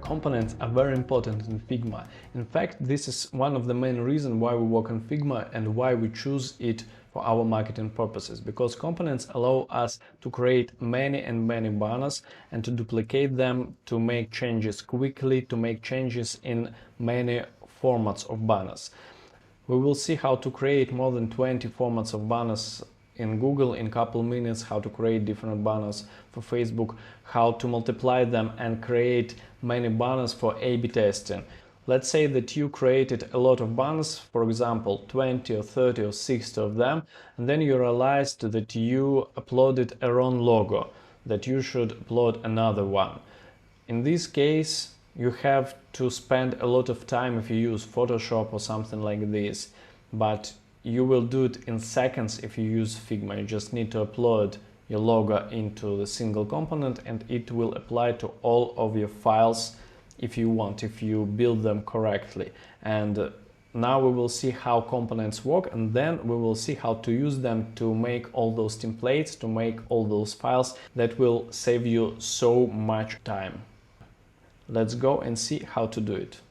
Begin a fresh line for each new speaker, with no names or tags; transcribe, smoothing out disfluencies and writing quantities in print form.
Components are very important in Figma. In fact, this is one of the main reasons why we work on Figma and why we choose it for our marketing purposes, because components allow us to create many and many banners and to duplicate them, to make changes quickly, to make changes in many formats of banners. We will see how to create more than 20 formats of banners in Google in a couple minutes, how to create different banners for Facebook, how to multiply them and create many banners for A/B testing. Let's say that you created a lot of banners, for example 20 or 30 or 60 of them, and then you realized that you uploaded a wrong logo, that you should upload another one. In this case, you have to spend a lot of time if you use Photoshop or something like this, but you will do it in seconds if you use Figma. You just need to upload your logo into the single component and it will apply to all of your files if you want, if you build them correctly. And now we will see how components work, and then we will see how to use them to make all those templates, to make all those files that will save you so much time. Let's go and see how to do it.